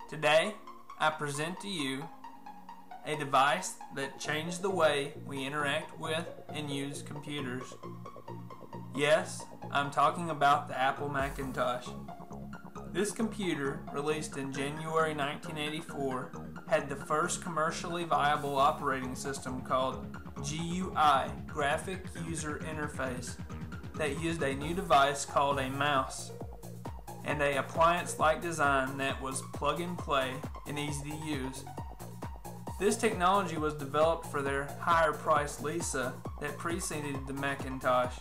Today, I present to you a device that changed the way we interact with and use computers. Yes, I'm talking about the Apple Macintosh. This computer, released in January 1984, had the first commercially viable operating system called GUI, Graphic User Interface, that used a new device called a mouse and an appliance-like design that was plug-and-play and easy to use. This technology was developed for their higher-priced Lisa that preceded the Macintosh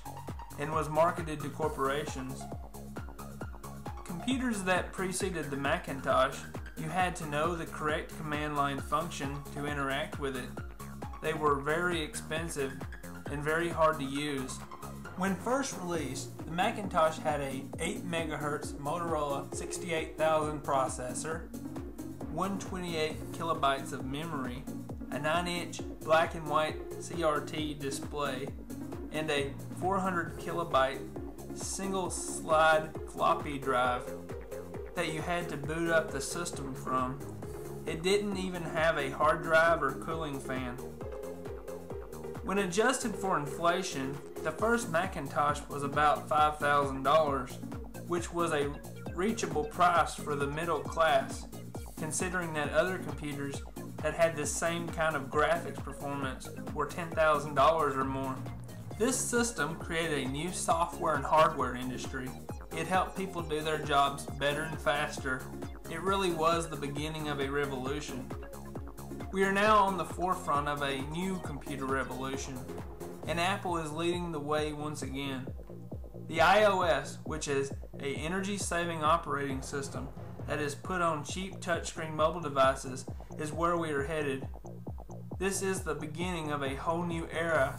and was marketed to corporations. Computers that preceded the Macintosh, you had to know the correct command line function to interact with it. They were very expensive and very hard to use. When first released, the Macintosh had a 8 MHz Motorola 68000 processor, 128 kilobytes of memory, a 9-inch black and white CRT display, and a 400 kilobyte single slide floppy drive that you had to boot up the system from. It didn't even have a hard drive or cooling fan. When adjusted for inflation, the first Macintosh was about $5,000, which was a reachable price for the middle class, considering that other computers that had the same kind of graphics performance were $10,000 or more. This system created a new software and hardware industry. It helped people do their jobs better and faster. It really was the beginning of a revolution. We are now on the forefront of a new computer revolution, and Apple is leading the way once again. The iOS, which is an energy-saving operating system that is put on cheap touchscreen mobile devices, is where we are headed. This is the beginning of a whole new era